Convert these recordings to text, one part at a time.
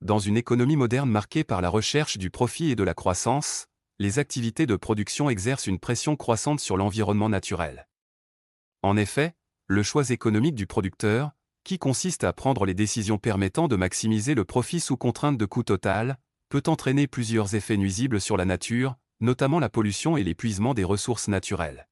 Dans une économie moderne marquée par la recherche du profit et de la croissance, les activités de production exercent une pression croissante sur l'environnement naturel. En effet, le choix économique du producteur, qui consiste à prendre les décisions permettant de maximiser le profit sous contrainte de coût total, peut entraîner plusieurs effets nuisibles sur la nature, notamment la pollution et l'épuisement des ressources naturelles.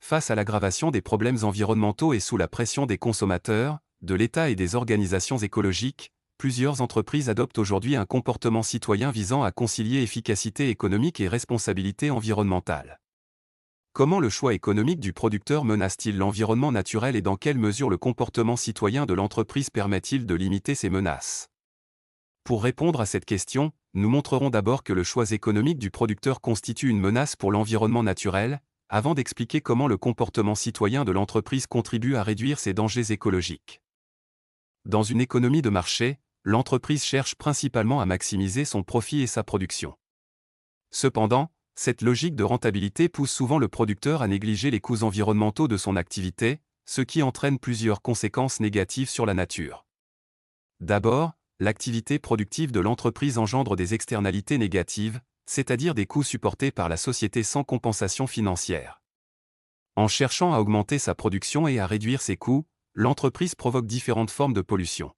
Face à l'aggravation des problèmes environnementaux et sous la pression des consommateurs, de l'État et des organisations écologiques, plusieurs entreprises adoptent aujourd'hui un comportement citoyen visant à concilier efficacité économique et responsabilité environnementale. Comment le choix économique du producteur menace-t-il l'environnement naturel et dans quelle mesure le comportement citoyen de l'entreprise permet-il de limiter ces menaces? Pour répondre à cette question, nous montrerons d'abord que le choix économique du producteur constitue une menace pour l'environnement naturel, avant d'expliquer comment le comportement citoyen de l'entreprise contribue à réduire ces dangers écologiques. Dans une économie de marché, l'entreprise cherche principalement à maximiser son profit et sa production. Cependant, cette logique de rentabilité pousse souvent le producteur à négliger les coûts environnementaux de son activité, ce qui entraîne plusieurs conséquences négatives sur la nature. D'abord, l'activité productive de l'entreprise engendre des externalités négatives, c'est-à-dire des coûts supportés par la société sans compensation financière. En cherchant à augmenter sa production et à réduire ses coûts, l'entreprise provoque différentes formes de pollution.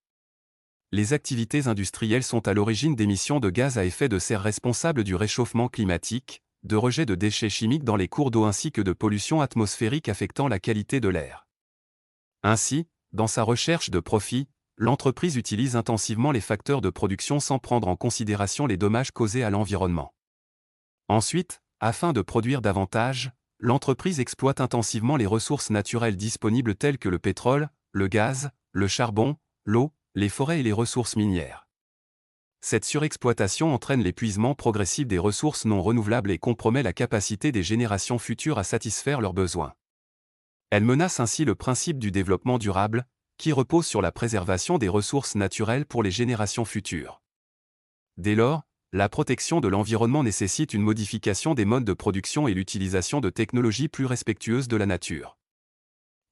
Les activités industrielles sont à l'origine d'émissions de gaz à effet de serre responsables du réchauffement climatique, de rejet de déchets chimiques dans les cours d'eau ainsi que de pollution atmosphérique affectant la qualité de l'air. Ainsi, dans sa recherche de profit, l'entreprise utilise intensivement les facteurs de production sans prendre en considération les dommages causés à l'environnement. Ensuite, afin de produire davantage, l'entreprise exploite intensivement les ressources naturelles disponibles telles que le pétrole, le gaz, le charbon, l'eau, les forêts et les ressources minières. Cette surexploitation entraîne l'épuisement progressif des ressources non renouvelables et compromet la capacité des générations futures à satisfaire leurs besoins. Elle menace ainsi le principe du développement durable, qui repose sur la préservation des ressources naturelles pour les générations futures. Dès lors, la protection de l'environnement nécessite une modification des modes de production et l'utilisation de technologies plus respectueuses de la nature.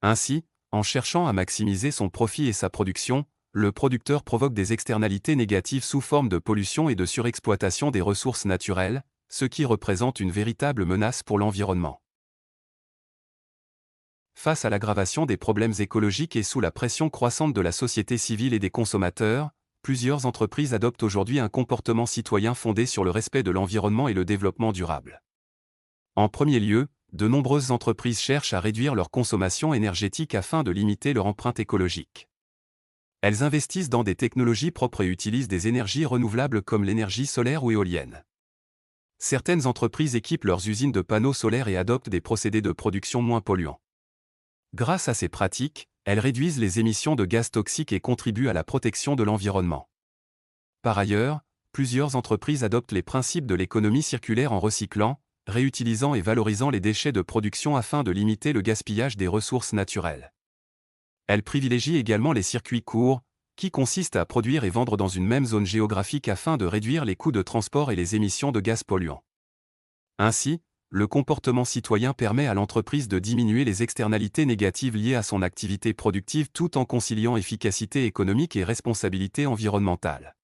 Ainsi, en cherchant à maximiser son profit et sa production, le producteur provoque des externalités négatives sous forme de pollution et de surexploitation des ressources naturelles, ce qui représente une véritable menace pour l'environnement. Face à l'aggravation des problèmes écologiques et sous la pression croissante de la société civile et des consommateurs, plusieurs entreprises adoptent aujourd'hui un comportement citoyen fondé sur le respect de l'environnement et le développement durable. En premier lieu, de nombreuses entreprises cherchent à réduire leur consommation énergétique afin de limiter leur empreinte écologique. Elles investissent dans des technologies propres et utilisent des énergies renouvelables comme l'énergie solaire ou éolienne. Certaines entreprises équipent leurs usines de panneaux solaires et adoptent des procédés de production moins polluants. Grâce à ces pratiques, elles réduisent les émissions de gaz toxiques et contribuent à la protection de l'environnement. Par ailleurs, plusieurs entreprises adoptent les principes de l'économie circulaire en recyclant, réutilisant et valorisant les déchets de production afin de limiter le gaspillage des ressources naturelles. Elles privilégient également les circuits courts, qui consistent à produire et vendre dans une même zone géographique afin de réduire les coûts de transport et les émissions de gaz polluants. Ainsi, le comportement citoyen permet à l'entreprise de diminuer les externalités négatives liées à son activité productive tout en conciliant efficacité économique et responsabilité environnementale.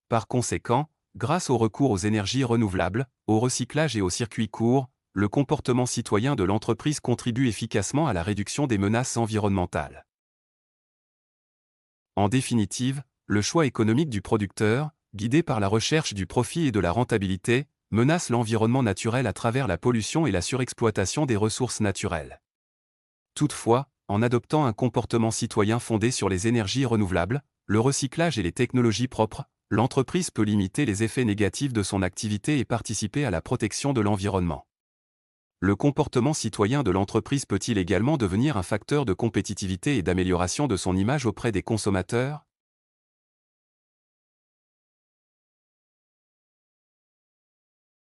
Par conséquent, grâce au recours aux énergies renouvelables, au recyclage et aux circuits courts, le comportement citoyen de l'entreprise contribue efficacement à la réduction des menaces environnementales. En définitive, le choix économique du producteur, guidé par la recherche du profit et de la rentabilité, menace l'environnement naturel à travers la pollution et la surexploitation des ressources naturelles. Toutefois, en adoptant un comportement citoyen fondé sur les énergies renouvelables, le recyclage et les technologies propres, l'entreprise peut limiter les effets négatifs de son activité et participer à la protection de l'environnement. Le comportement citoyen de l'entreprise peut-il également devenir un facteur de compétitivité et d'amélioration de son image auprès des consommateurs?